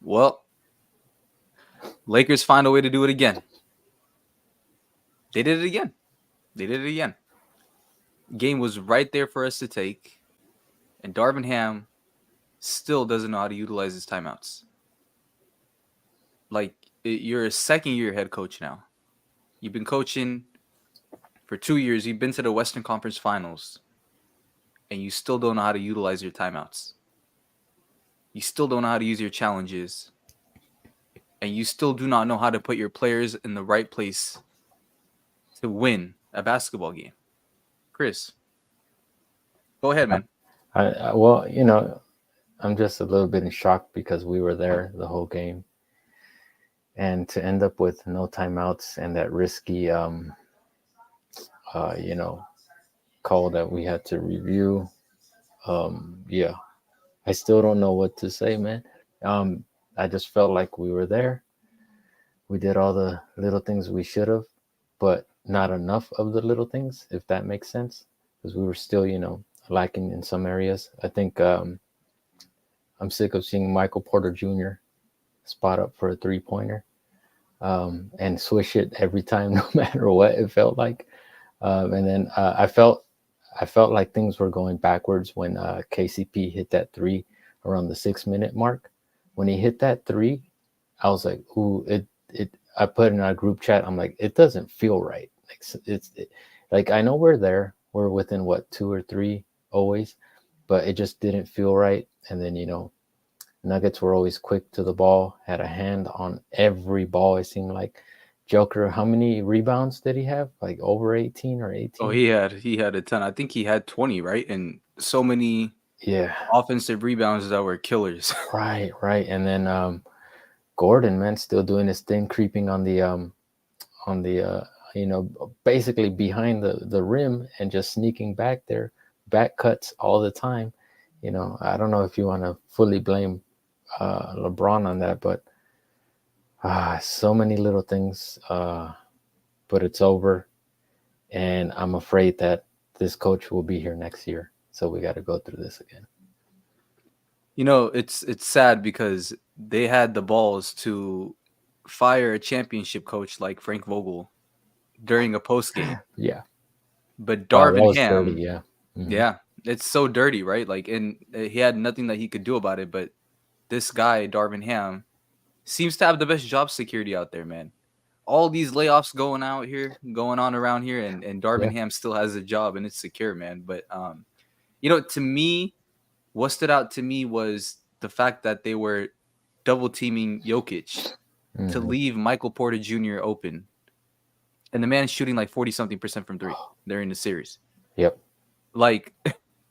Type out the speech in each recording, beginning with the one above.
Well, Lakers find a way to do it again. They did it again. They did it again. Game was right there for us to take, and Darvin Ham still doesn't know how to utilize his timeouts. Like you're a second year head coach now. You've been coaching for 2 years. You've been to the Western Conference Finals, and you still don't know how to utilize your timeouts. You still don't know how to use your challenges, and you still do not know how to put your players in the right place to win a basketball game. Chris, go ahead, man. Well, I'm just a little bit in shock because we were there the whole game, and to end up with no timeouts and that risky, you know, call that we had to review. Yeah, I still don't know what to say, man. Um, I just felt like we were there. We did all the little things we should have, but not enough of the little things, if that makes sense, because we were still, lacking in some areas. I think I'm sick of seeing Michael Porter Jr. spot up for a 3-pointer and swish it every time, no matter what it felt like. And then I felt like things were going backwards when KCP hit that three around the 6 minute mark. When he hit that three, I was like, "Ooh!" It. I put in our group chat. I'm like, "It doesn't feel right." Like like I know we're there. We're within what 2 or 3 always, but it just didn't feel right. And then Nuggets were always quick to the ball. Had a hand on every ball. It seemed like Joker. How many rebounds did he have? Like over 18 or Oh, 18? he had a ton. I think he had 20, right? And so many Yeah. offensive rebounds that were killers. Right, right. And then Gordon, man, still doing his thing, creeping on the basically behind the rim and just sneaking back there, back cuts all the time. I don't know if you want to fully blame LeBron on that, but so many little things. But it's over, and I'm afraid that this coach will be here next year, so we got to go through this again. It's sad because they had the balls to fire a championship coach like Frank Vogel during a post game. Yeah. But Wow, that Darvin was dirty. Ham, Yeah. Hmm. yeah, it's so dirty, right? Like, and he had nothing that he could do about it. But this guy, Darvin Ham, seems to have the best job security out there, man. All these layoffs going on around here, and Yeah. Darvin Ham still has a job and it's secure, man. But to me, what stood out to me was the fact that they were double teaming Jokic to Hmm. leave Michael Porter Jr. open, and the man's shooting like 40 something percent from three during the series. Yep. Like,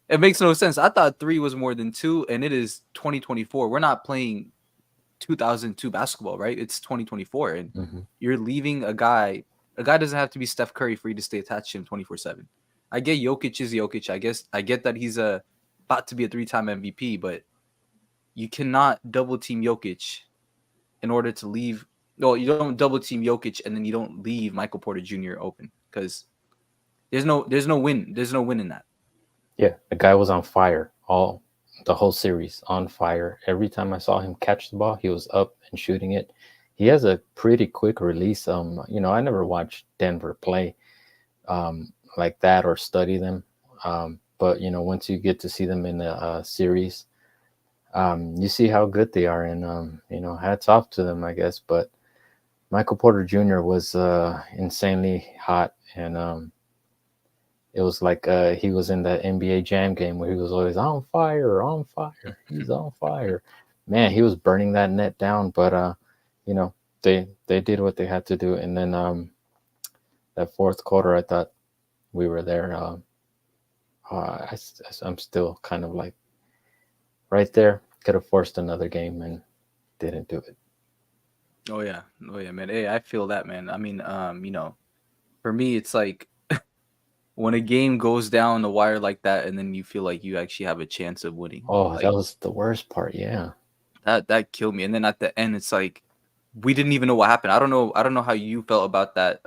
it makes no sense. I thought three was more than two, and it is 2024. We're not playing 2002 basketball, right? It's 2024, and Hmm. you're leaving a guy. A guy doesn't have to be Steph Curry for you to stay attached to him 24/7. I get Jokic is Jokic. I get that he's about to be a 3-time MVP, but you cannot double team Jokic in order to leave. No, you don't double team Jokic and then you don't leave Michael Porter Jr. open because there's no win. There's no win in that. Yeah, the guy was on fire all the whole series, on fire. Every time I saw him catch the ball, he was up and shooting it. He has a pretty quick release. I never watched Denver play like that or study them. But once you get to see them in the series, you see how good they are, and hats off to them, I guess. But Michael Porter Jr. was insanely hot, and it was like he was in that NBA Jam game where he was always on fire, on fire. He's on fire. Man, he was burning that net down, but you know, they did what they had to do, and then that fourth quarter, I thought we were there. I'm still kind of like right there. Could have forced another game and didn't do it. Oh yeah, man. Hey, I feel that, man. I mean, for me, it's like when a game goes down the wire like that, and then you feel like you actually have a chance of winning. Oh, Like that was the worst part. Yeah. that killed me. And then at the end, it's like we didn't even know what happened. I don't know how you felt about that.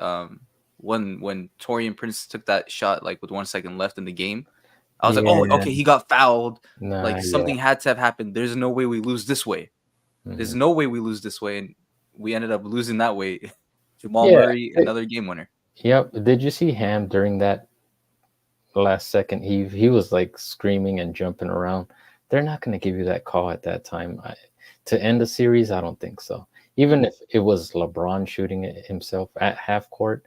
When Torian Prince took that shot like with 1 second left in the game, I was like, oh, Yeah. okay, he got fouled. Nah. Like Yeah. something had to have happened. There's no way we lose this way. There's Mhm. no way we lose this way, and we ended up losing that way. Jamal Yeah. Murray, another game winner. Yep. Did you see Ham during that last second? He was like screaming and jumping around. They're not going to give you that call at that time. To end the series, I don't think so. Even Mhm. if it was LeBron shooting it himself at half court,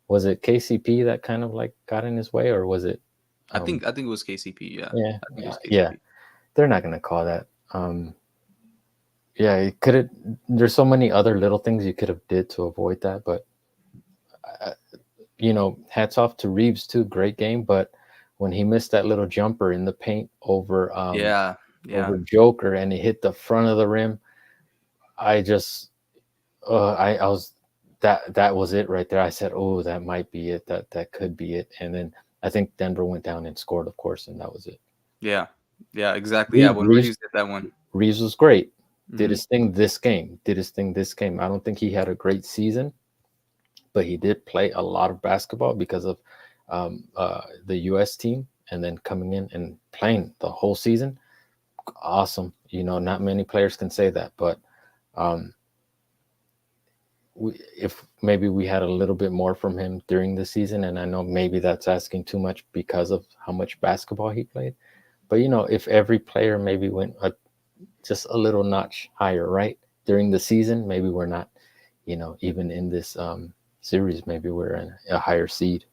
was it KCP that kind of like got in his way, or was it? I think it was KCP. Yeah, Yeah, I think it was yeah. KCP. They're not going to call that. Yeah, it could have. There's so many other little things you could have did to avoid that, but uh, hats off to Reeves too. Great game, but when he missed that little jumper in the paint Yeah, yeah, over Joker and it hit the front of the rim, I just I was that was it right there. I said, "Oh, that might be it. That could be it." And then I think Denver went down and scored, of course, and that was it. yeah, yeah. Exactly. Yeah, when Reeves Reeves hit that one. Reeves was great. Did Hmm. his thing this game. Did his thing this game. I don't think he had a great season, but he did play a lot of basketball because of the U.S. team, and then coming in and playing the whole season. Awesome. Not many players can say that, but um, if maybe we had a little bit more from him during the season, and I know maybe that's asking too much because of how much basketball he played, but if every player maybe went just a little notch higher, right, during the season, maybe we're not, even in this series, maybe we're in a higher seed.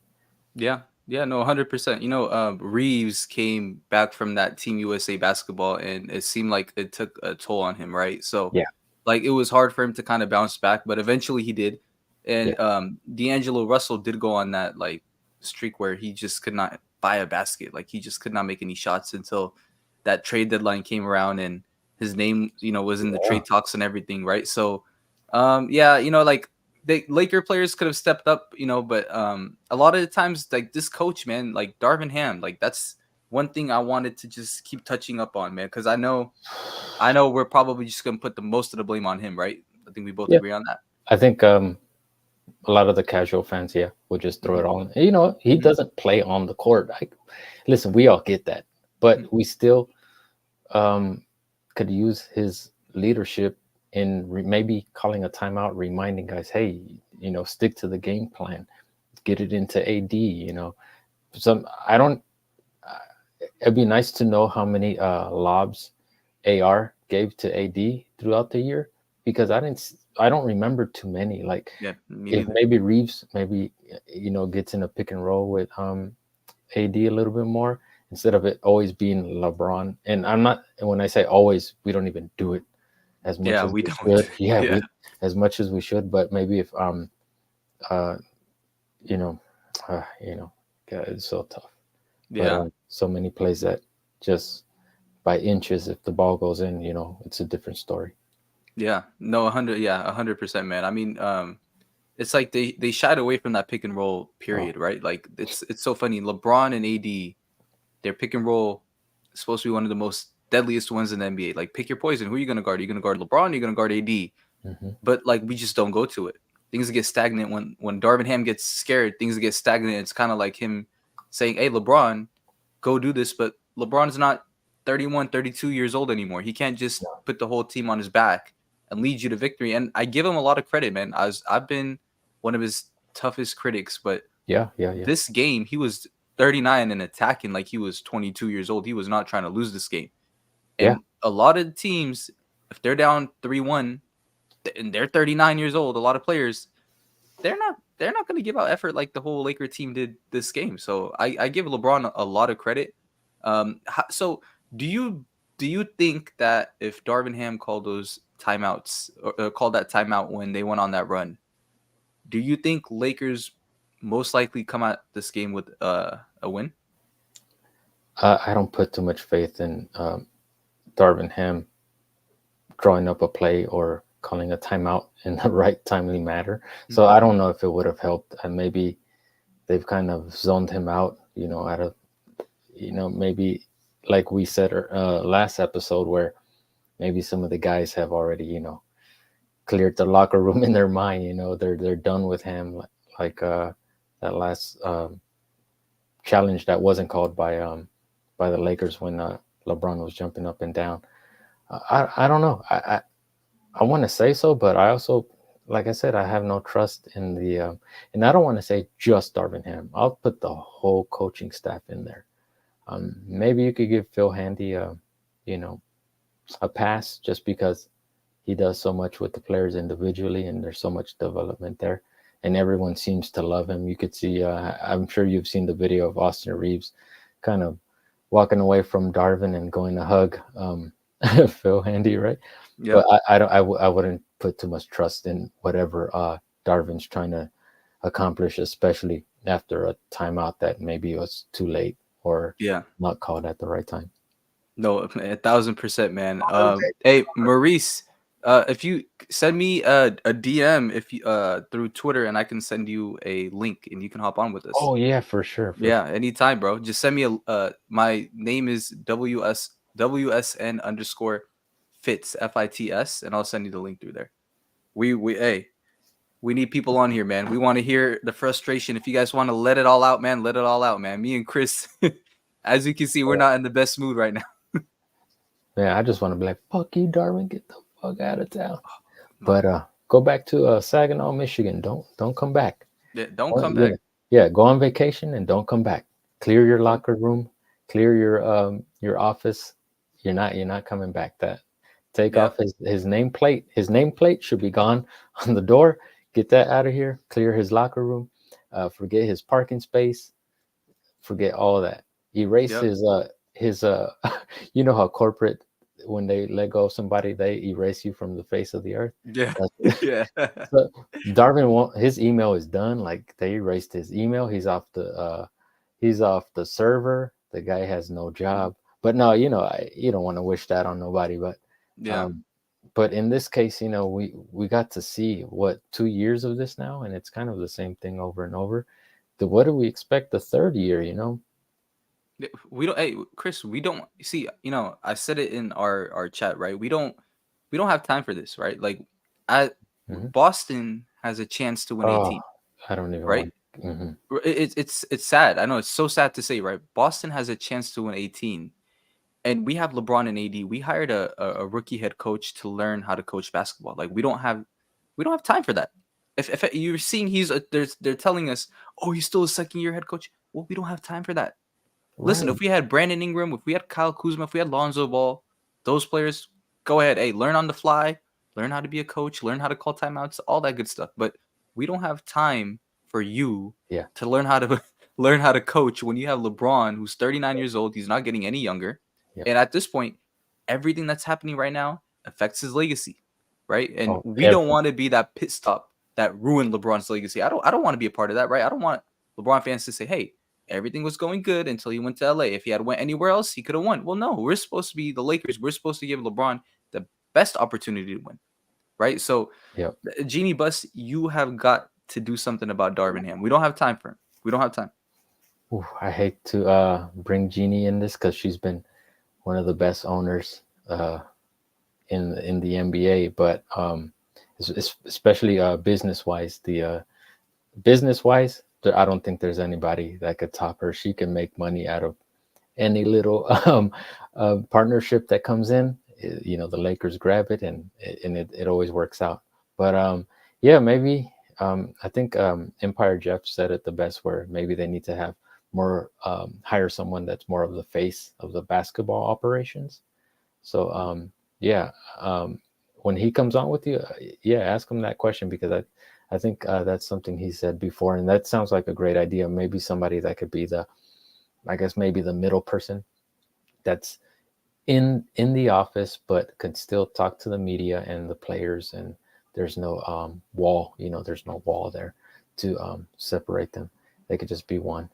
Yeah, yeah, no, 100%. Reeves came back from that Team USA basketball, and it seemed like it took a toll on him, right? So, Yeah, like, it was hard for him to kind of bounce back, but eventually he did. yeah, And D'Angelo Russell did go on that like streak where he just could not buy a basket, like he just could not make any shots until that trade deadline came around, and his name, was in the yeah. trade talks and everything, right? So, yeah, like the Laker players could have stepped up, but a lot of the times, like this coach, man, like Darvin Ham, like that's one thing I wanted to just keep touching up on, man, because I know we're probably just gonna put the most of the blame on him, right? I think we both Yeah. agree on that. I think a lot of the casual fans, yeah, will just throw Hmm. it all in. He Hmm. doesn't play on the court. Listen, we all get that, but Hmm. we still um, could use his leadership in maybe calling a timeout, reminding guys, hey, stick to the game plan, get it into AD. Some I don't. It'd be nice to know how many lobs AR gave to AD throughout the year, because I don't remember too many. Like, Yeah, me if neither. maybe Reeves maybe gets in a pick and roll with AD a little bit more, instead of it always being LeBron. And when I say always, we don't even do it as much Yeah, as we we don't. should. Yeah, Yeah, we as much as we should. But maybe if uh you know God, it's so tough. But yeah, so many plays that just by inches, if the ball goes in, it's a different story. yeah. No, 100. Yeah, 100%, man. I mean, it's like they shied away from that pick and roll Oh, period, right? Like it's so funny. LeBron and AD, their pick and roll is supposed to be one of the most deadliest ones in the NBA. Like, pick your poison. Who are you gonna guard? Are you gonna guard LeBron? Are you gonna guard AD? hmm, But like we just don't go to it. Things get stagnant when Darvin Ham gets scared. Things get stagnant. It's kind of like him saying, "Hey, LeBron, go do this." But LeBron's not 31, 32 years old anymore. He can't just no, put the whole team on his back and lead you to victory. And I give him a lot of credit, man. I've been one of his toughest critics, but yeah, yeah, yeah, this game he was 39 and attacking like he was 22 years old. He was not trying to lose this game. yeah, And a lot of teams, if they're down 3-1 and they're 39 years old, a lot of players, they're not going to give out effort like the whole Laker team did this game. So I give LeBron a lot of credit. So do you think that if Darvin Ham called those timeouts, or called that timeout when they went on that run, do you think Lakers most likely come out this game with a win? I don't put too much faith in Darvin Ham drawing up a play or calling a timeout in the right timely manner. So Hmm. I don't know if it would have helped. And maybe they've kind of zoned him out, out of, maybe like we said last episode, where maybe some of the guys have already, cleared the locker room in their mind. They're done with him. Like that last challenge that wasn't called by the Lakers when LeBron was jumping up and down. I don't know. I want to say so, but I also, like I said, I have no trust in the, and I don't want to say just Darvin Ham. I'll put the whole coaching staff in there. Maybe you could give Phil Handy you know, a pass just because he does so much with the players individually, and there's so much development there, and everyone seems to love him. You could see, I'm sure you've seen the video of Austin Reeves, kind of walking away from Darvin and going to hug Phil Handy, right? But Yep. I don't, I wouldn't put too much trust in whatever Darvin's trying to accomplish, especially after a timeout that maybe was too late or Yeah. not called at the right time. No, 1,000%, man. Hey, Maurice, if you send me a DM if you through Twitter, and I can send you a link, and you can hop on with us. Oh yeah, for sure, for Yeah, sure. anytime, bro. Just send me a my name is WSN underscore fits FITS, and I'll send you the link through there. Hey, we need people on here, man. We want to hear the frustration. If you guys want to let it all out, man, let it all out, man. Me and Chris, as you can see, we're not in the best mood right now. Yeah, I just want to be like, fuck you, Darwin, get the fuck out of town. No, But go back to Saginaw, Michigan. Don't come back. don't come Yeah, back. yeah, go on vacation and don't come back. Clear your Yep. locker room, clear your office. You're not coming back. That take off Yep. his nameplate. His nameplate should be gone on the door. Get that out of here. Clear his locker room. Forget his parking space. Forget all that. Erase Yep. his you know how corporate, when they let go of somebody, they erase you from the face of the earth. Yeah. That's, Yeah. so Darwin won't, his email is done. Like, they erased his email. He's off the server. The guy has no job. But no, you don't want to wish that on nobody. Yeah. Um, but in this case, we got to see what 2 years of this now, and it's kind of the same thing over and over. What do we expect the third year? We don't. Hey, Chris, we don't see. I said it in our chat, right? We don't have time for this, right? Like, I Mhm. Boston has a chance to win Oh, 18, I don't even right? want. Hmm. It's sad. I know it's so sad to say, right? Boston has a chance to win 18, and we have LeBron and AD. We hired a rookie head coach to learn how to coach basketball. Like, we don't have time for that. If you're seeing they're telling us, oh, he's still a second year head coach. Well, we don't have time for that. Listen, Right. if we had Brandon Ingram, if we had Kyle Kuzma, if we had Lonzo Ball, those players, go ahead. Hey, learn on the fly, learn how to be a coach, learn how to call timeouts, all that good stuff. But we don't have time for you Yeah. to learn how to learn how to coach when you have LeBron, who's 39 years old. He's not getting any younger, Yep. and at this point, everything that's happening right now affects his legacy, right? And Oh, we don't want to be that pit stop that ruined LeBron's legacy. I don't want to be a part of that, right? I don't want LeBron fans to say, hey, everything was going good until he went to LA. If he had went anywhere else, he could have won. Well, no, we're supposed to be the Lakers. We're supposed to give LeBron the best opportunity to win, right? So, yep. Genie Bus, you have got to do something about Darvin Ham. We don't have time for him. We don't have time. Ooh, I hate to bring Jeannie in this because she's been one of the best owners in the NBA, but especially business wise, the business wise, I don't think there's anybody that could top her. She can make money out of any little partnership that comes in. The Lakers grab it, and it always works out. But yeah, maybe I think Empire Jeff said it the best, where maybe they need to have more, hire someone that's more of the face of the basketball operations. So yeah, when he comes on with you, yeah, ask him that question, because I think that's something he said before, and that sounds like a great idea. Maybe somebody that could be I guess maybe the middle person that's in the office, but can still talk to the media and the players, and there's no wall. There's no wall there to separate them. They could just be one.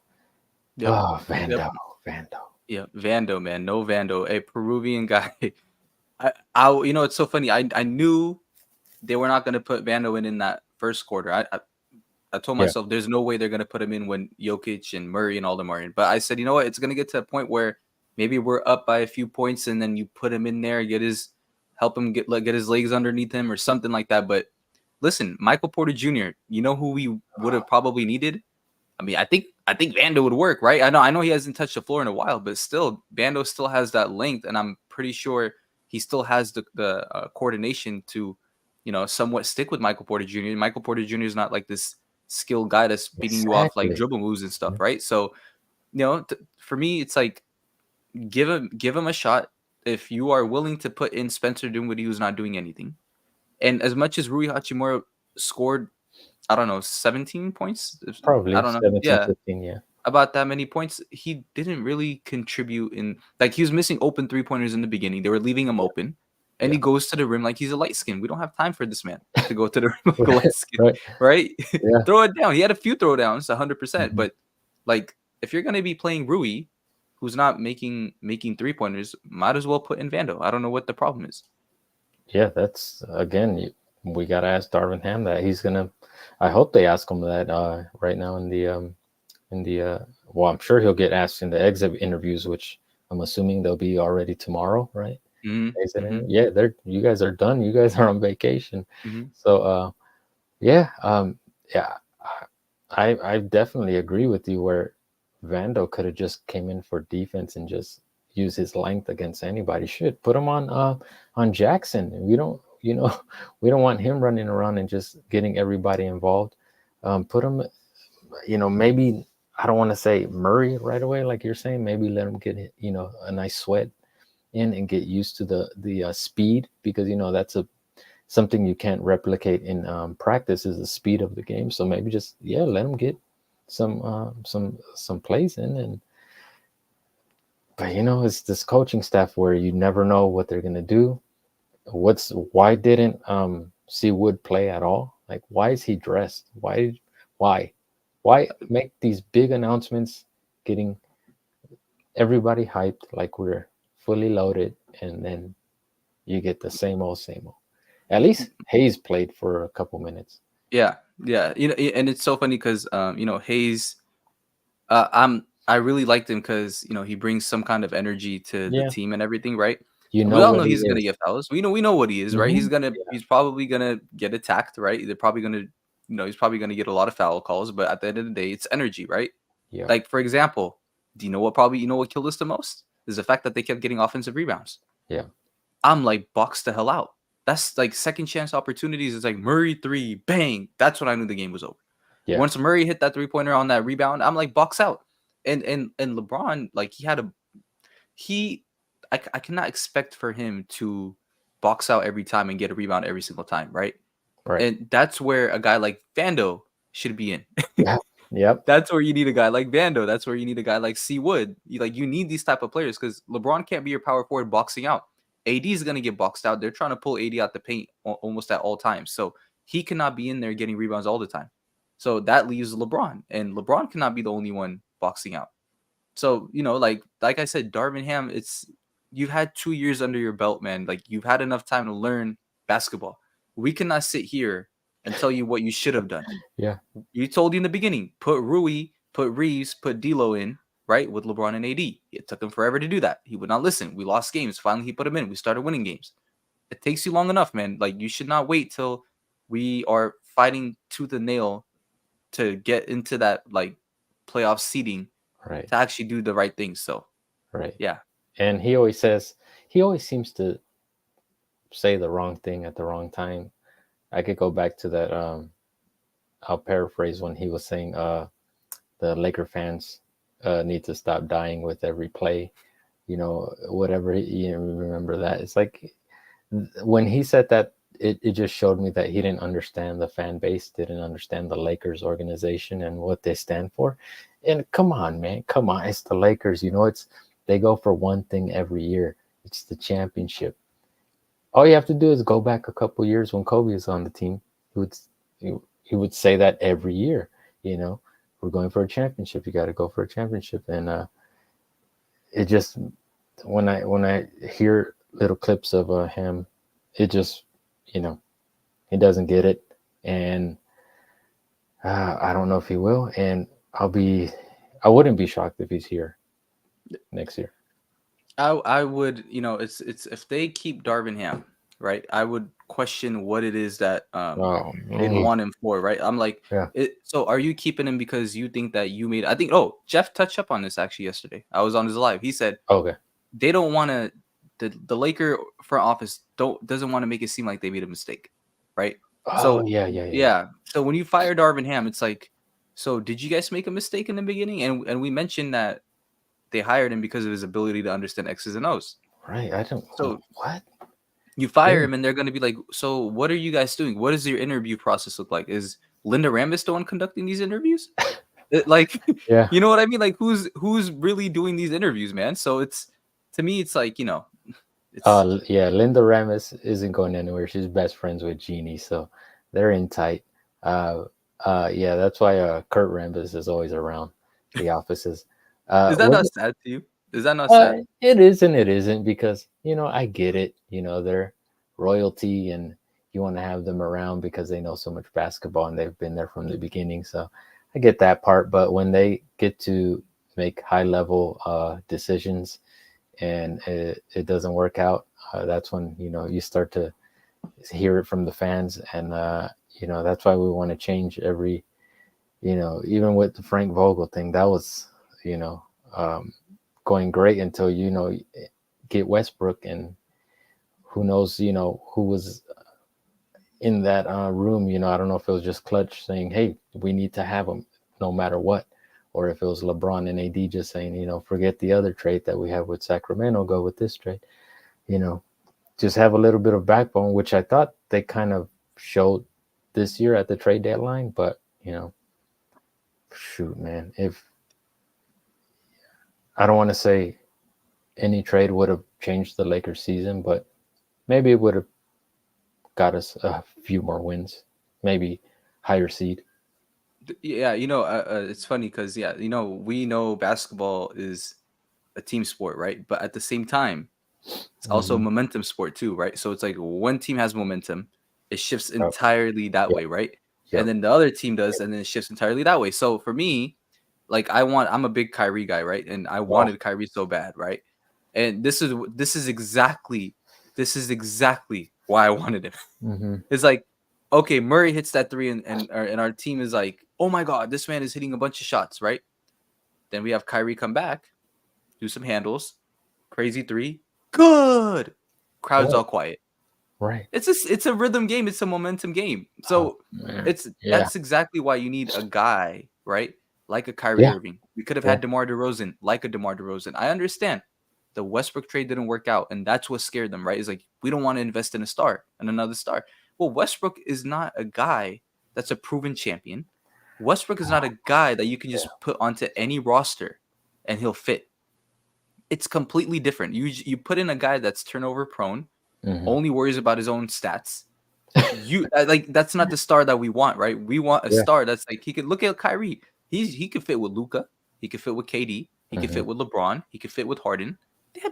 Yep. Oh, Yep. Vando. Yep. Vando, man. No Vando. A Peruvian guy. It's so funny. I knew they were not going to put Vando in that first quarter. I told Yeah. myself there's no way they're going to put him in when Jokic and Murray and all them are in. But I said, you know what? It's going to get to a point where maybe we're up by a few points, and then you put him in there, help him get his legs underneath him or something like that. But listen, Michael Porter Jr., you know who we would have probably needed? I mean, I think Vando would work, right? I know he hasn't touched the floor in a while, but still, Vando still has that length, and I'm pretty sure he still has the coordination to somewhat stick with Michael Porter Jr. Michael Porter Jr. is not like this skilled guy that's beating you off like Exactly. dribble moves and stuff, right? So, for me, it's like give him a shot. If you are willing to put in Spencer Dinwiddie, who's not doing anything, and as much as Rui Hachimura scored, I don't know, 17 points. I Probably don't know. 17, Yeah, 15. Yeah. about that many points. He didn't really contribute in like he was missing open 3-pointers in the beginning. They were leaving him open. And Yeah. he goes to the rim like he's a light skin. We don't have time for this man to go to the rim like a light skin, Right. right? Yeah. Throw it down. He had a few throwdowns, 100%. Mhm. But like, if you're gonna be playing Rui, who's not making 3-pointers, might as well put in Vando. I don't know what the problem is. Yeah, that's again. We gotta ask Darvin Ham that. He's gonna. I hope they ask him that right now in the. Well, I'm sure he'll get asked in the exit interviews, which I'm assuming they'll be already tomorrow, right? Exit Mm-hmm. Yeah, you guys are done. You guys are on vacation. Mm-hmm. So yeah, yeah, I definitely agree with you where Vando could have just came in for defense and just use his length against anybody. Should put him on Jackson. We don't, we don't want him running around and just getting everybody involved. Put him, maybe I don't want to say Murray right away, like you're saying. Maybe let him get a nice sweat in and get used to the speed, because that's something you can't replicate in practice is the speed of the game. So maybe just let them get some plays in. And but it's this coaching staff where you never know what they're gonna do. Why didn't see Wood play at all? Like, why is he dressed? Why make these big announcements, getting everybody hyped like we're fully loaded, and then you get the same old. At least Hayes played for a couple minutes. Yeah, yeah. And it's so funny because Hayes, I really liked him because he brings some kind of energy to the Yeah, team and everything, right? you And we know all what know he he's gonna is. get fouls. We know what he is, right? Mhm. He's probably gonna get attacked, right? They're probably gonna, he's probably gonna get a lot of foul calls. But at the end of the day, it's energy, right? Yeah, Like, for example, do you know what killed us the most is the fact that they kept getting offensive rebounds. yeah, I'm like, box the hell out. That's like second chance opportunities. It's like Murray 3, bang. That's when I knew the game was over. yeah, Once Murray hit that 3-pointer on that rebound, I'm like, box out. And LeBron, like, he I cannot expect for him to box out every time and get a rebound every single time, right? right. And that's where a guy like Vando should be in. Yeah, yep, That's where you need a guy like Vando. That's where you need a guy like C Wood. You need these type of players because LeBron can't be your power forward boxing out. AD is gonna get boxed out. They're trying to pull AD out the paint almost at all times, so he cannot be in there getting rebounds all the time. So that leaves LeBron, and LeBron cannot be the only one boxing out. So like I said, Darvin Ham, you've had 2 years under your belt, man. Like, you've had enough time to learn basketball. We cannot sit here and tell you what you should have done. yeah, You told you in the beginning, put Rui, put Reeves, put D'Lo in, right, with LeBron and AD. It took him forever to do that. He would not listen. We lost games. Finally, he put him in. We started winning games. It takes you long enough, man. Like, you should not wait till we are fighting tooth and nail to get into that like playoff seeding right, to actually do the right things. So right. yeah. And he always seems to say the wrong thing at the wrong time. I could go back to that. I'll paraphrase when he was saying, the Laker fans need to stop dying with every play. Whatever. You remember that? It's like when he said that, it just showed me that he didn't understand the fan base, didn't understand the Lakers organization and what they stand for. And come on, man, come on, it's the Lakers. They go for one thing every year. It's the championship. All you have to do is go back a couple years when Kobe was on the team. He would say that every year. We're going for a championship. You got to go for a championship. And it just when I hear little clips of him, it just he doesn't get it, and I don't know if he will. And I wouldn't be shocked if he's here next year. I would, it's if they keep Darvin Ham, right? I would question what it is that Oh, they'd want him for, right? I'm like, yeah. so are you keeping him because you think that you made? I think. Jeff touched up on this actually yesterday. I was on his live. He said Okay. they don't want to. The Laker front office doesn't want to make it seem like they made a mistake. right? Oh So yeah. yeah, so when you fire Darvin Ham, it's like, so did you guys make a mistake in the beginning? And we mentioned that they hired him because of his ability to understand X's and O's. Right. I don't. So What? you fire Yeah. him, and they're going to be like, so what are you guys doing? What does your interview process look like? Is Linda Rambis the one conducting these interviews? Like, Yeah. you know what I mean? Like, who's really doing these interviews, man? So it's, to me, it's like, it's Yeah. Linda Ramis isn't going anywhere. She's best friends with Jeannie, so they're in tight. Uh. Yeah. That's why Kurt Rambis is always around the offices. is that What? not sad to you? Is that not sad? It is and it isn't because I get it. They're royalty and you want to have them around because they know so much basketball and they've been there from the beginning. So I get that part. But when they get to make high level decisions and it doesn't work out, that's when you start to hear it from the fans, and that's why we want to change every. Even with the Frank Vogel thing, that was you know. Um, going great until get Westbrook, and who knows who was in that room. I don't know if it was just Clutch saying, hey, we need to have him no matter what, or if it was LeBron and AD just saying, forget the other trade that we have with Sacramento, go with this trade. Just have a little bit of backbone, which I thought they kind of showed this year at the trade deadline. But shoot, man, if I don't want to say any trade would have changed the Lakers season, but maybe it would have got us a few more wins, maybe higher seed. Yeah, it's funny because yeah, we know basketball is a team sport, right? But at the same time, it's also a Mm-hmm. momentum sport too, right? So it's like one team has momentum, it shifts Oh, entirely that yep, way, right? And yep. then the other team does, and then it shifts entirely that way. So for me, like I'm a big Kyrie guy, right? And I Oh, wanted Kyrie so bad, right? And this is exactly why I wanted him. mm-hmm. It's like, okay, Murray hits that three, and our team is like, oh my god, this man is hitting a bunch of shots, right? Then we have Kyrie come back, do some handles, crazy three, good. Crowd's Right, all quiet. right. It's a rhythm game. It's a momentum game. Oh, So man. it's Yeah, that's exactly why you need a guy, right? Like a Kyrie yeah, Irving. We could have yeah. had DeMar DeRozan, like a DeMar DeRozan. I understand the Westbrook trade didn't work out, and that's what scared them, right? It's like we don't want to invest in a star and another star. Well, Westbrook is not a guy that's a proven champion. Westbrook is not a guy that you can Yeah. just put onto any roster and he'll fit. It's completely different. You put in a guy that's turnover prone, Mm-hmm. only worries about his own stats. Like that's not the star that we want, right? We want a Yeah. star that's like he could look at Kyrie. He could fit with Luca. He could fit with KD. He could Mm-hmm. fit with LeBron. He could fit with Harden.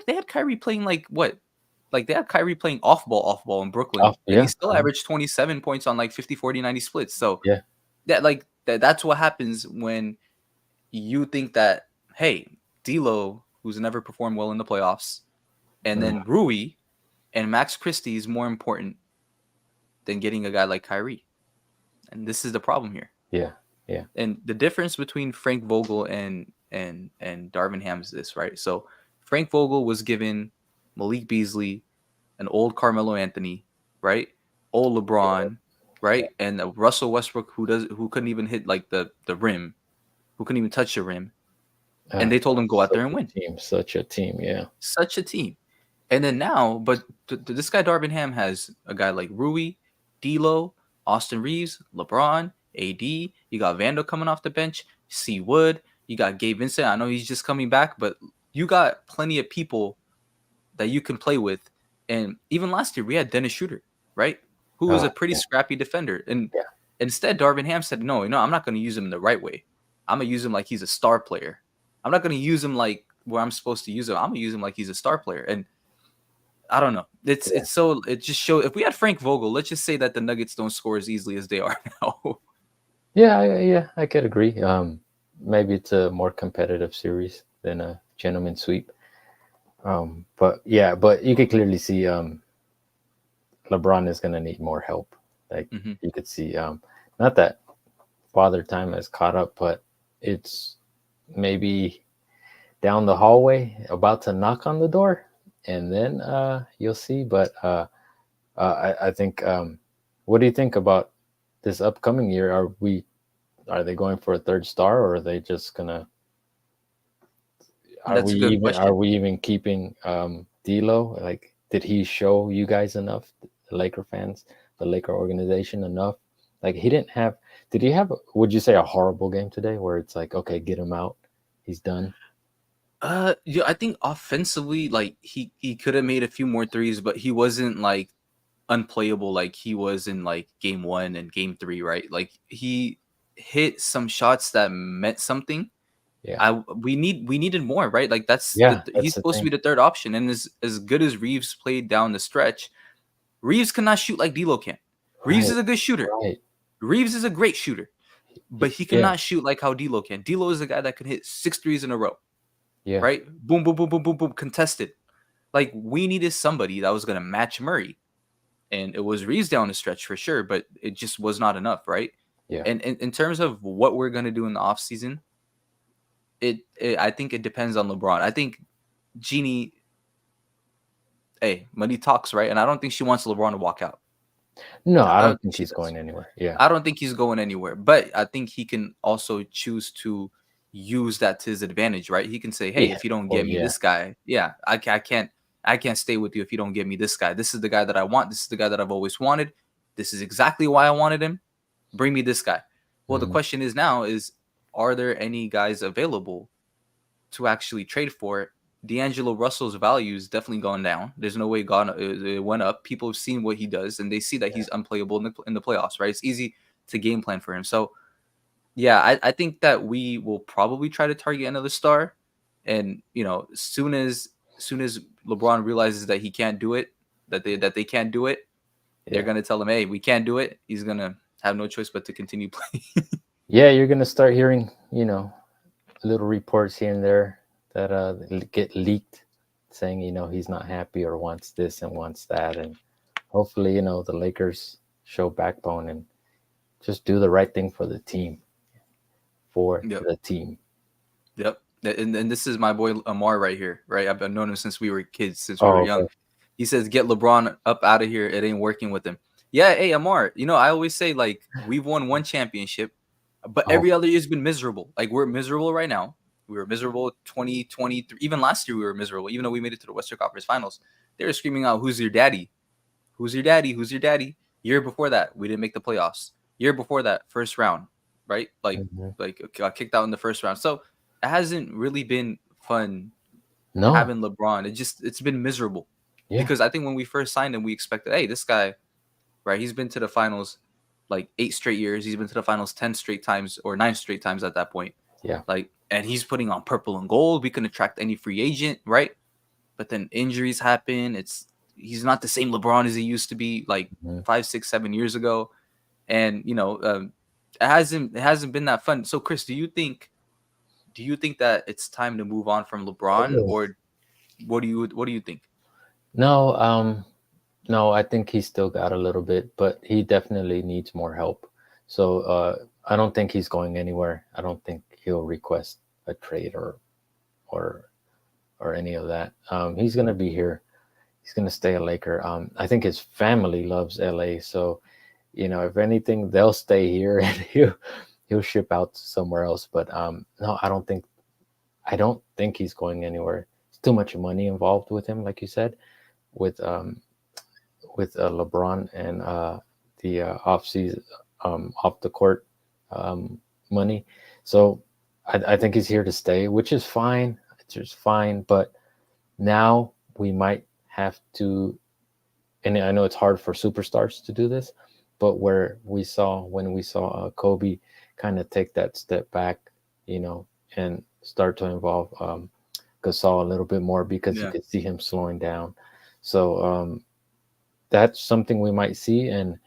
They had Kyrie playing like what? Like they had Kyrie playing off ball in Brooklyn, Oh, and he yeah. still averaged 27 points on like 50, 40, 90 splits. So Yeah. that's what happens when you think that, hey, D'Lo, who's never performed well in the playoffs, and Mm, then Rui and Max Christie is more important than getting a guy like Kyrie. And this is the problem here. yeah. Yeah. And the difference between Frank Vogel and Darvin Ham is this, right? So Frank Vogel was given Malik Beasley, an old Carmelo Anthony, right? Old LeBron, Yeah. right? And Russell Westbrook who couldn't even hit like the rim, who couldn't even touch the rim. And they told him go out there and win. Such a team. Yeah. Such a team. And then now, but this guy Darvin Ham has a guy like Rui, D'Lo, Austin Reeves, LeBron, AD. You got Vando coming off the bench, C Wood. You got Gabe Vincent. I know he's just coming back, but you got plenty of people that you can play with. And even last year, we had Dennis Schroeder, right? Who was a pretty Yeah. scrappy defender. And Yeah. instead, Darvin Ham said, no, I'm not going to use him the right way. I'm going to use him like he's a star player. I'm not going to use him like where I'm supposed to use him. I'm going to use him like he's a star player. And I don't know. It just shows. If we had Frank Vogel, let's just say that the Nuggets don't score as easily as they are now. Yeah. I could agree. Maybe it's a more competitive series than a gentleman sweep. But you could clearly see LeBron is going to need more help. Like Mhm. you could see, not that Father Time has caught up, but it's maybe down the hallway, about to knock on the door, and then you'll see. But I think What do you think about this upcoming year? Are they going for a third star, or are they just gonna That's a good are question. we even keeping D'Lo? Like, did he show you guys enough, the Laker fans, the Laker organization enough? Like, he didn't have. Did he have? Would you say a horrible game today, where it's like, okay, get him out, he's done? Yeah, I think offensively, like he could have made a few more threes, but he wasn't like unplayable like he was in like game one and game three, right? Like he hit some shots that meant something. Yeah, We needed more, right? Like yeah, he's that's the supposed to thing. be the third option, and as good as Reeves played down the stretch, Reeves cannot shoot like D'Lo can. Reeves Right, is a good shooter. right. Reeves is a great shooter, but he Yeah, cannot shoot like how D'Lo can. D'Lo is a guy that can hit six threes in a row, yeah, right? Boom, boom, boom, boom, boom, boom, contested. Like we needed somebody that was gonna match Murray, and it was Reeves down the stretch for sure, but it just was not enough, right? yeah. And in terms of what we're gonna do in the offseason, it I think it depends on LeBron. I think Jeannie, hey, money talks, right? And I don't think she wants LeBron to walk out. No, I I don't don't think think she he's does. going anywhere. Yeah, I don't think he's going anywhere, but I think he can also choose to use that to his advantage, right? He can say, "Hey, yeah. if you don't Well, get me yeah, this guy, yeah, I can't stay with you if you don't get me this guy. This is the guy that I want. This is the guy that I've always wanted. This is exactly why I wanted him. Bring me this guy." Well, the hmm, question is now is are there any guys available to actually trade for it? D'Angelo Russell's value is definitely gone down. There's no way it went up. People have seen what he does, and they see that yeah, he's unplayable in the playoffs. Right? It's easy to game plan for him. So yeah, I think that we will probably try to target another star, and as soon as LeBron realizes that he can't do it, that they can't do it, they're yeah. gonna tell him, hey, we can't do it. He's gonna have no choice but to continue playing. Yeah, you're gonna start hearing, little reports here and there that get leaked, saying he's not happy or wants this and wants that, and hopefully the Lakers show backbone and just do the right thing for the team, for Yep. the team. Yep. And this is my boy Amar right here, right? I've known him since we were kids, since we were Oh, young. okay. He says, "Get LeBron up out of here. It ain't working with him." Yeah, hey Amar. I always say like we've won one championship, but Oh, every other year's been miserable. Like we're miserable right now. We were miserable 2023. Even last year we were miserable. Even though we made it to the Western Conference Finals, they were screaming out, "Who's your daddy? Who's your daddy? Who's your daddy?" Year before that, we didn't make the playoffs. Year before that, first round, right? mhm. Like got kicked out in the first round. So it hasn't really been fun No, having LeBron. It's been miserable yeah, because I think when we first signed him, we expected, hey, this guy, right? He's been to the finals like 8 straight years. He's been to the finals 10 straight times or 9 straight times at that point. yeah, Like, and he's putting on purple and gold. We can attract any free agent, right? But then injuries happen. He's not the same LeBron as he used to be like mhm. 5, 6, 7 years ago, and it hasn't been that fun. So, Chris, do you think that it's time to move on from LeBron, Oh. or what do you think? No, no, I think he's still got a little bit, but he definitely needs more help. So I don't think he's going anywhere. I don't think he'll request a trade or or any of that. He's gonna be here. He's gonna stay a Laker. I think his family loves LA, so if anything, they'll stay here and he'll ship out somewhere else. But no, I don't think he's going anywhere. It's too much money involved with him, like you said, with LeBron and the off season, off the court money. So I think he's here to stay, which is fine. It's just fine. But now we might have to, and I know it's hard for superstars to do this, but when we saw Kobe kind of take that step back, and start to involve Gasol a little bit more because you Yeah, could see him slowing down. So that's something we might see. And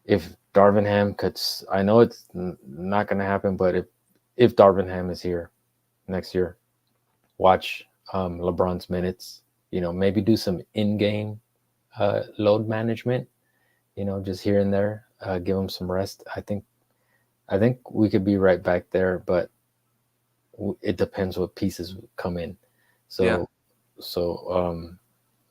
if Darvin Ham could, I know it's not going to happen, but if Darvin Ham is here next year, watch LeBron's minutes. Maybe do some in-game load management. Just here and there, give him some rest. I think we could be right back there, but it depends what pieces come in. yeah, So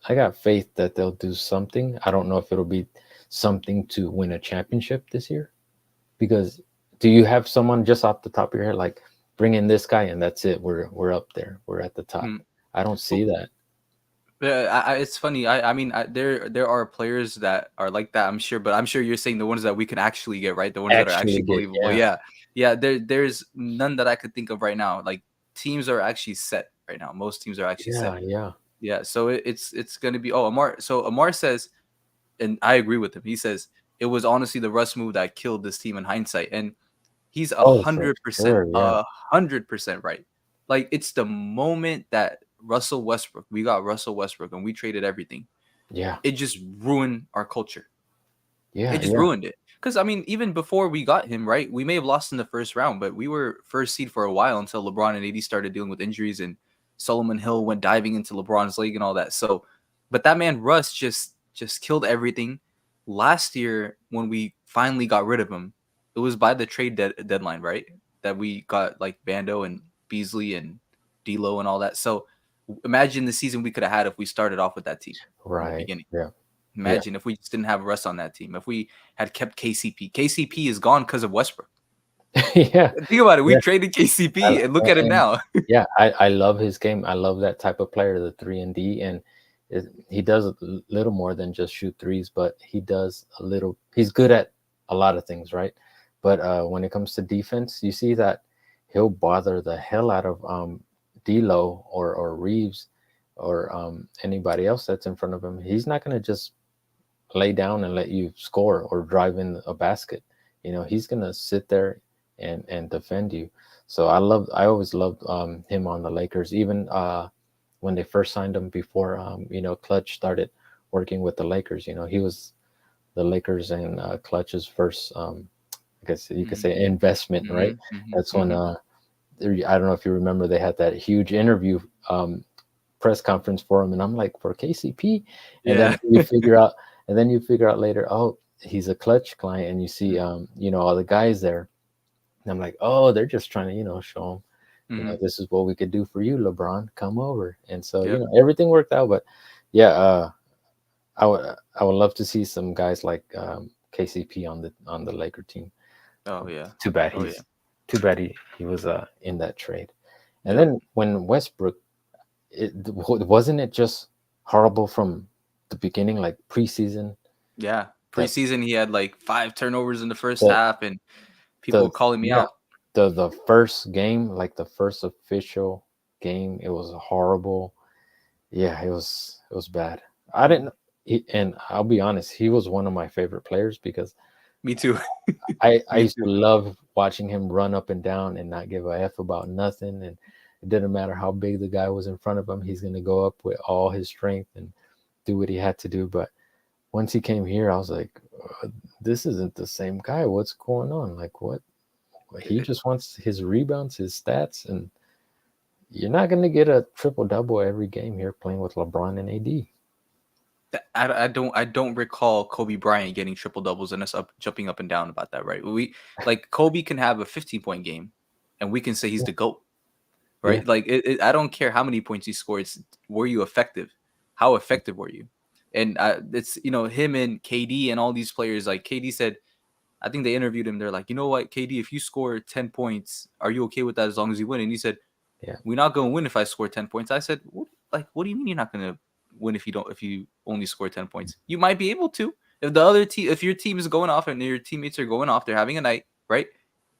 I got faith that they'll do something. I don't know if it'll be something to win a championship this year? Because do you have someone just off the top of your head like bring in this guy and that's it? We're up there. We're at the top. Mm. I don't see Well, that. it's funny. I mean, there are players that are like that. I'm sure, but I'm sure you're saying the ones that we can actually get right, the ones that are Actually actually get believable. yeah. Yeah, yeah. There's none that I could think of right now. Like teams are actually set right now. Most teams are actually set. Yeah, yeah. Yeah. So it's gonna be. Oh, Amar. So Amar says, and I agree with him. He says it was honestly the Russ move that killed this team in hindsight, and he's a Oh, for hundred percent, sure. Yeah. 100% right. Like it's the moment that Russell Westbrook, we got Russell Westbrook, and we traded everything. Yeah. It just ruined our culture. It Yeah, just yeah. ruined it. Because I mean, even before we got him, right? We may have lost in the first round, but we were first seed for a while until LeBron and AD started dealing with injuries, and Solomon Hill went diving into LeBron's league and all that. So, but that man Russ just killed everything. Last year, when we finally got rid of him, it was by the trade deadline, right? That we got like Bando and Beasley and D'Lo and all that. So, imagine the season we could have had if we started off with that team from the Right. beginning. Yeah. Yeah. Imagine if we just didn't have Russ on that team. If we had kept KCP. KCP is gone because of Westbrook. Yeah. Think about it. We Yeah. traded KCP and look at him And now. yeah, I love his game. I love that type of player, the 3 and D, and he does a little more than just shoot threes, but he does a little. He's good at a lot of things, right? But when it comes to defense, you see that he'll bother the hell out of D'Lo or Reeves or anybody else that's in front of him. He's not going to just lay down and let you score or drive in a basket. You know, he's going to sit there and defend you. So I always loved him on the Lakers, even when they first signed him before, Clutch started working with the Lakers. You know, he was the Lakers and Clutch's first, I guess you could Mhm, say, investment, right? mhm, mhm, That's when mhm. I don't know if you remember, they had that huge interview press conference for him, and I'm like, for KCP, and Yeah. then you figure out later, oh, he's a Clutch client, and you see, Mhm, all the guys there, and I'm like, oh, they're just trying to, show him, mhm. this is what we could do for you, LeBron, come over, and so Yep. everything worked out, but yeah, I would love to see some guys like KCP on the Laker team. Oh yeah. Too bad Oh yeah. he was in that trade. And Yep. then when Westbrook, wasn't it just horrible from the beginning, like preseason? Yeah. That Preseason, he had like 5 turnovers in the first the half, and people the were calling me yeah, out. the first game, like the first official game, it was horrible. Yeah, it was bad. I didn't, and I'll be honest, he was one of my favorite players because Me too. I Me used too. to love watching him run up and down and not give a f about nothing, and it didn't matter how big the guy was in front of him. He's gonna go up with all his strength and do what he had to do. But once he came here, I was like, this isn't the same guy. What's going on? Like, what? He just wants his rebounds, his stats, and you're not gonna get a triple double every game here playing with LeBron and AD. I don't recall Kobe Bryant getting triple doubles and us up jumping up and down about that, right? We like Kobe can have a 15-point game, and we can say he's Yeah, the GOAT, yeah, right? Like I don't care how many points he scored. Were you effective? How effective were you? And it's him and KD and all these players. Like KD said, I think they interviewed him. They're like, you know what, KD, if you score 10 points, are you okay with that as long as you win? And he said, yeah, we're not going to win if I score 10 points. I said, what do you mean you're not going to win if you only score 10 points? You might be able to if the other team if your team is going off and your teammates are going off, they're having a night, right?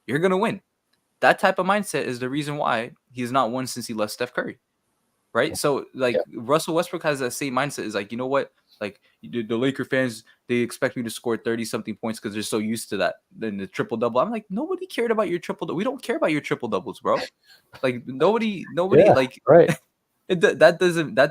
You're gonna win. That type of mindset is the reason why he's not won since he left Steph Curry, right? So yeah, like Russell Westbrook has that same mindset. Is like, you know what? Like the Laker fans, they expect me to score 30 something points because they're so used to that. Then the triple double. I'm like, nobody cared about your triple. We don't care about your triple doubles, bro. Like nobody yeah. like Right, that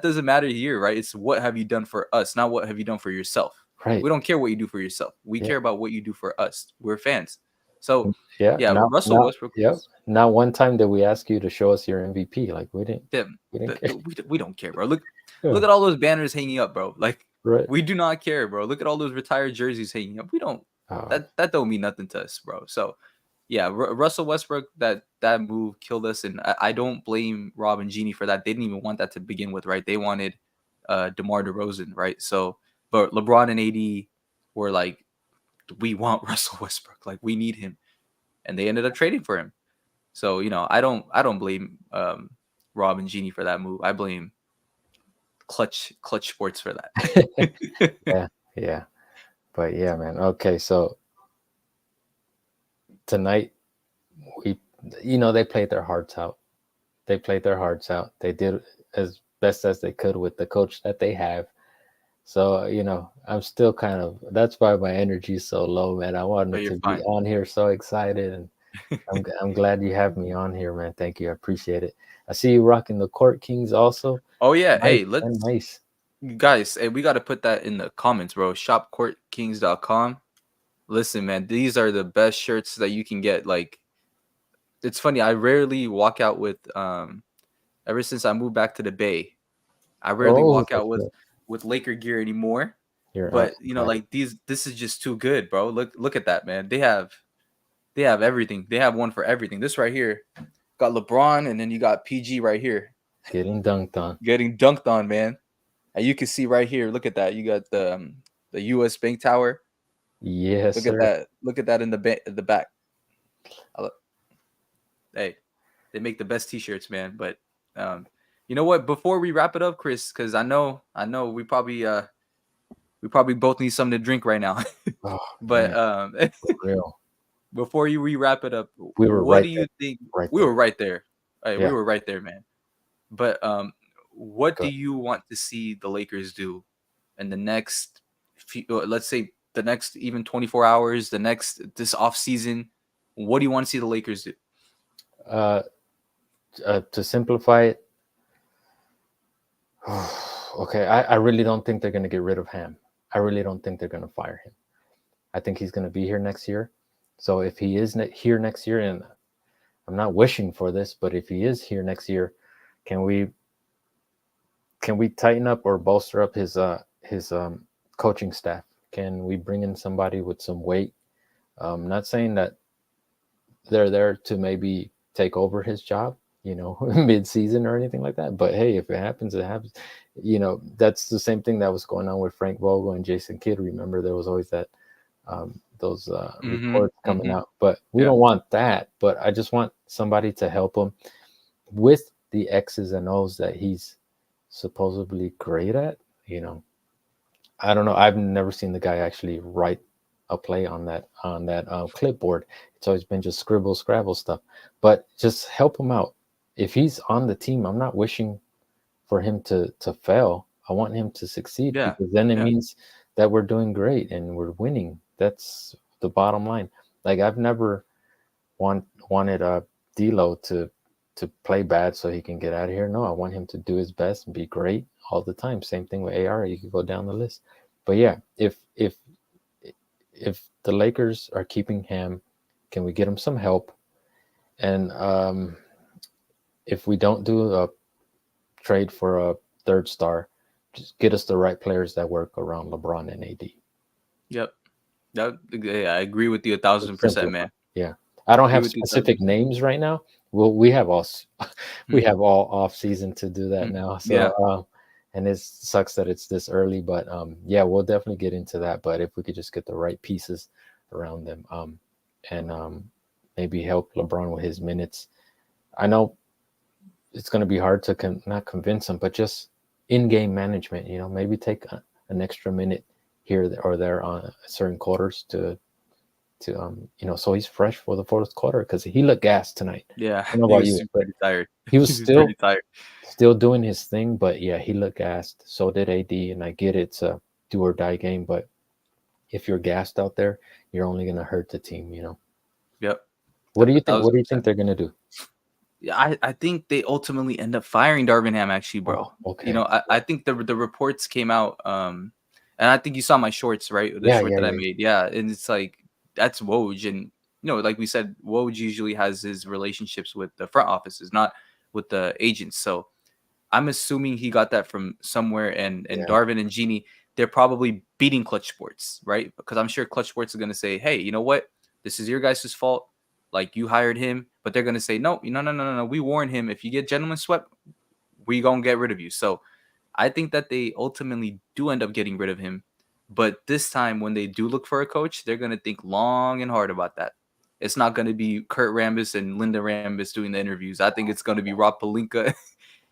doesn't matter here, right? It's what have you done for us, not what have you done for yourself. right. We don't care what you do for yourself. We Yeah, care about what you do for us. We're fans. So yeah. yeah, Now, Russell now, Westbrook yep. was Not one time did we ask you to show us your MVP. Like them. we didn't care. We don't care, bro. Look Yeah, look at all those banners hanging up, bro. Like right. we do not care, bro. Look at all those retired jerseys hanging up. We don't. Uh, That don't mean nothing to us, bro. So yeah, Russell Westbrook, that move killed us, and I don't blame Rob and Jeannie for that. They didn't even want that to begin with, right? They wanted DeMar DeRozan, right? So, but LeBron and AD were like, we want Russell Westbrook, like we need him, and they ended up trading for him. So I don't blame Rob and Jeannie for that move. I blame Clutch Sports for that. Yeah, yeah. But yeah, man. Okay, so tonight we, they played their hearts out. They played their hearts out. They did as best as they could with the coach that they have. So, I'm still that's why my energy is so low, man. I But wanted you're to be fine. on here, so excited. And I'm glad you have me on here, man. Thank you. I appreciate it. I see you rocking the Court Kings also. Oh yeah, Nice, hey, man, nice. guys, hey, we got to put that in the comments, bro. Shopcourtkings.com. Listen, man, these are the best shirts that you can get. Like, it's funny, I rarely walk out with ever since I moved back to the Bay, I rarely Oh, walk out with Laker gear anymore. you're But awesome, man. like this is just too good, bro. Look at that, man. They have everything. They have one for everything. This right here got LeBron, and then you got PG right here Getting dunked on. getting dunked on, man. And you can see right here. Look at that. You got the U.S. Bank Tower. Yes, Look at sir. that. Look at that in the back. Hey, they make the best T-shirts, man. But you know what? Before we wrap it up, Chris, because I know we probably both need something to drink right now. Oh, But man, for real. before we wrap it up, We were what right do there, you think? right We there. were right there. Hey, we Yeah, were right there, man. But what do good. you want to see the Lakers do in the next let's say the next even 24 hours, this off season? What do you want to see the Lakers do? Uh, to simplify it, okay, I really don't think they're going to get rid of Ham. I really don't think they're going to fire him. I think he's going to be here next year. So if he is here next year, and I'm not wishing for this, but if he is here next year, can we tighten up or bolster up his coaching staff? Can we bring in somebody with some weight? Not saying that they're there to maybe take over his job, mid-season or anything like that. But hey, if it happens, it happens. That's the same thing that was going on with Frank Vogel and Jason Kidd. Remember, there was always that those Mm-hmm. reports coming Mm-hmm. out. But we Yeah. don't want that. But I just want somebody to help him with the X's and O's that he's supposedly great at. I don't know. I've never seen the guy actually write a play on that clipboard. It's always been just scribble scrabble stuff. But just help him out. If he's on the team, I'm not wishing for him to fail. I want him to succeed, Yeah. because then it Yeah. means that we're doing great and we're winning. That's the bottom line. Like, I've never wanted D'Lo to play bad so he can get out of here. No, I want him to do his best and be great all the time. Same thing with AR. You could go down the list. But yeah, if the Lakers are keeping Ham, can we get him some help? And if we don't do a trade for a third star, just get us the right players that work around LeBron and AD. Yep. Yeah, I agree with you 1,000%, man. Yeah, I don't Agree have with you specific 1,000%. names right now. Well, we have all we Mhm. have all off season to do that now. So Yeah. and it sucks that it's this early, but yeah, we'll definitely get into that. But if we could just get the right pieces around them, and maybe help LeBron with his minutes. I know it's going to be hard to not convince him, but just in-game management. Maybe take an extra minute here or there on certain quarters to so he's fresh for the fourth quarter, because he looked gassed tonight. Yeah. I don't know He about was you, but pretty tired. he was He was pretty tired. still doing his thing. But yeah, he looked gassed. So did AD, and I get it's a do or die game, but if you're gassed out there, you're only gonna hurt the team. Yep. What do you think? What do you 1,000%. think they're gonna do? Yeah, I think they ultimately end up firing Darvin Ham, actually, bro. Oh, okay. I think the reports came out, and I think you saw my shorts, right? The Yeah, short yeah, that I yeah. made. Yeah, and it's like that's Woj, and like we said, Woj usually has his relationships with the front offices, not with the agents. So I'm assuming he got that from somewhere, and Yeah. Darvin and Jeannie, they're probably beating Clutch Sports, right? Because I'm sure Clutch Sports is gonna say, hey, you know what? This is your guys' fault. Like, you hired him, but they're gonna say, no, no. We warned him. If you get gentleman swept, we gonna get rid of you. So I think that they ultimately do end up getting rid of him. But this time, when they do look for a coach, they're gonna think long and hard about that. It's not gonna be Kurt Rambis and Linda Rambis doing the interviews. I think it's gonna be Rob Pelinka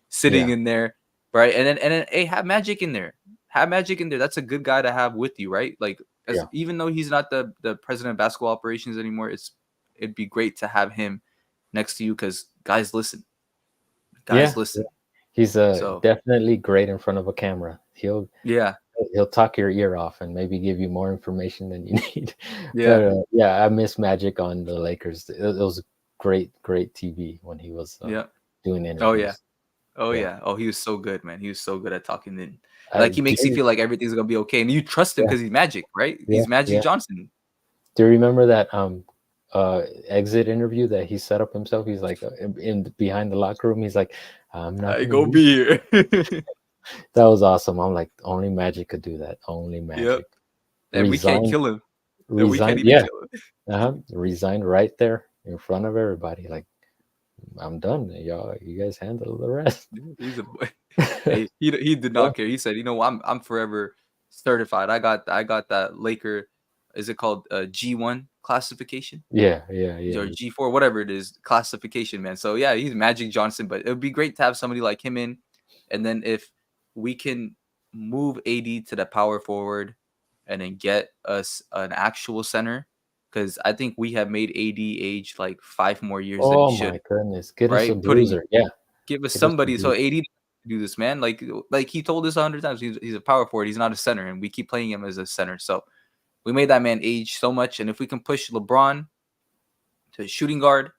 sitting Yeah. in there, right? And then hey, have Magic in there. Have Magic in there. That's a good guy to have with you, right? Like, as Yeah. even though he's not the president of basketball operations anymore, it'd be great to have him next to you because guys listen. Guys Yeah. listen. He's So definitely great in front of a camera. yeah, He'll talk your ear off and maybe give you more information than you need. yeah, But yeah, I miss Magic on the Lakers. It was great TV when he was yeah. doing Oh yeah. interviews. Oh Yeah. yeah. Oh, he was so good, man. He was so good at talking. Then, I like, he do. makes you feel like everything's gonna be okay, and you trust him Yeah. because he's Magic, right? Yeah. He's Magic Yeah. Johnson. Do you remember that exit interview that he set up himself? He's like in behind the locker room. He's like, I'm not I gonna go be. be here. That was awesome. I'm like, only Magic could do that. Only Yep. Magic. And we can't Resign, kill him. And we can't resign. even Yeah, kill him. resigned right there in front of everybody. Like, I'm done. Y'all, you guys handle the rest. He's a boy. Hey, he did Yeah, not care. He said, "You know, I'm forever certified. I got that Laker. Is it called G1 classification or yeah. G4, whatever it is, classification, man." So yeah, he's Magic Johnson. But it would be great to have somebody like him in, and then if we can move AD to the power forward, and then get us an actual center, because I think we have made AD age like 5 more years than he Oh should. my goodness, get us a Right, putting bruiser. Yeah, give us get us a somebody so bruiser. AD do this, man. Like he told us 100 times, he's a power forward. He's not a center, and we keep playing him as a center. So we made that man age so much, and if we can push LeBron to shooting guard,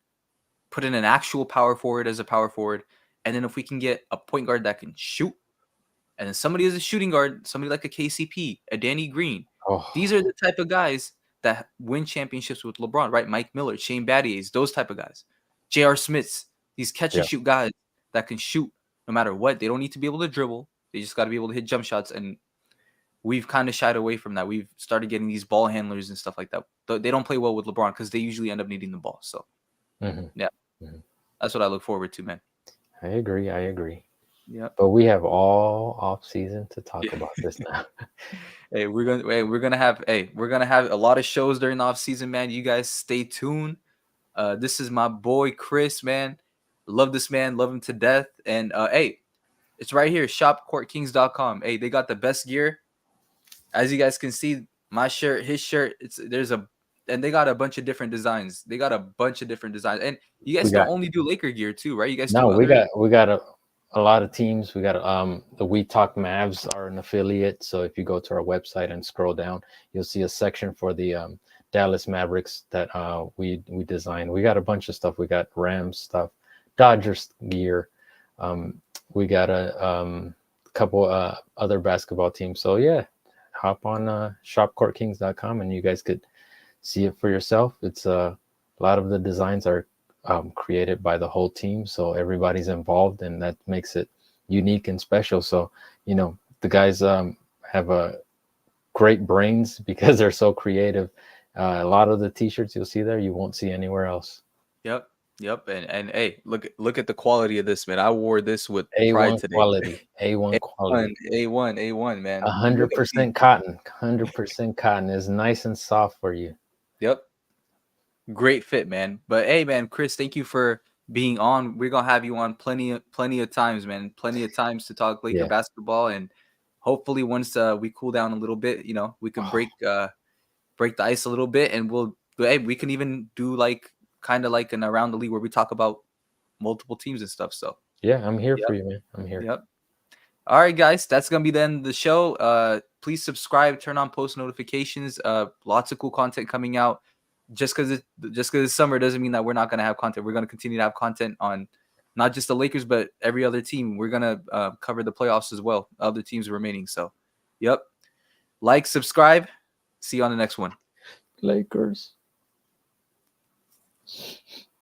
put in an actual power forward as a power forward, and then if we can get a point guard that can shoot, and then somebody as a shooting guard, somebody like a KCP, a Danny Green. These Oh are the type of guys that win championships with LeBron, right? Mike Miller, Shane Battiers, those type of guys. J.R. Smiths, these catch and yeah. shoot guys that can shoot no matter what. They don't need to be able to dribble. They just got to be able to hit jump shots. And we've kind of shied away from that. We've started getting these ball handlers and stuff like that. They don't play well with LeBron because they usually end up needing the ball. So, hmm yeah, hmm that's what I look forward to, man. I agree. I agree. Yep. But we have all off season to talk Yeah. about this now. Hey, we're gonna have a lot of shows during the off season, man. You guys stay tuned. This is my boy Chris, man. Love this man, love him to death. And hey, it's right here, shopcourtkings.com. Hey, they got the best gear. As you guys can see, my shirt, his shirt, and they got a bunch of different designs. They got a bunch of different designs. And you We guys don't got only do Laker gear too, right? You guys no, do other. we got a lot of teams. We got the We Talk Mavs are an affiliate. So if you go to our website and scroll down, you'll see a section for the Dallas Mavericks that we designed. We got a bunch of stuff. We got Rams stuff, Dodgers gear. We got a couple other basketball teams. So yeah, hop on shopcourtkings.com and you guys could see it for yourself. It's a lot of the designs are created by the whole team, so everybody's involved, and that makes it unique and special. So the guys have a great brains because they're so creative. A lot of the t-shirts you'll see there you won't see anywhere else. Yep. And hey, look at the quality of this, man. I wore this with pride A1 today. quality. A1 quality. A1, man. Look at these. 100% cotton. 100% cotton is nice and soft for you. Yep. Great fit, man. But hey, man, Chris, thank you for being on. We're gonna have you on plenty of times, man. Plenty of times to talk Laker Yeah. basketball, and hopefully once we cool down a little bit, we can break the ice a little bit, and we can even do kind of like an around the league where we talk about multiple teams and stuff. So Yeah, I'm here yep, for you, man. I'm here. yep. All right, guys, that's gonna be the end of the show. Please subscribe, turn on post notifications. Lots of cool content coming out. Just because it's summer doesn't mean that we're not gonna have content. We're gonna continue to have content on not just the Lakers, but every other team. We're gonna cover the playoffs as well, other teams remaining. So, yep. Like, subscribe. See you on the next one. Lakers.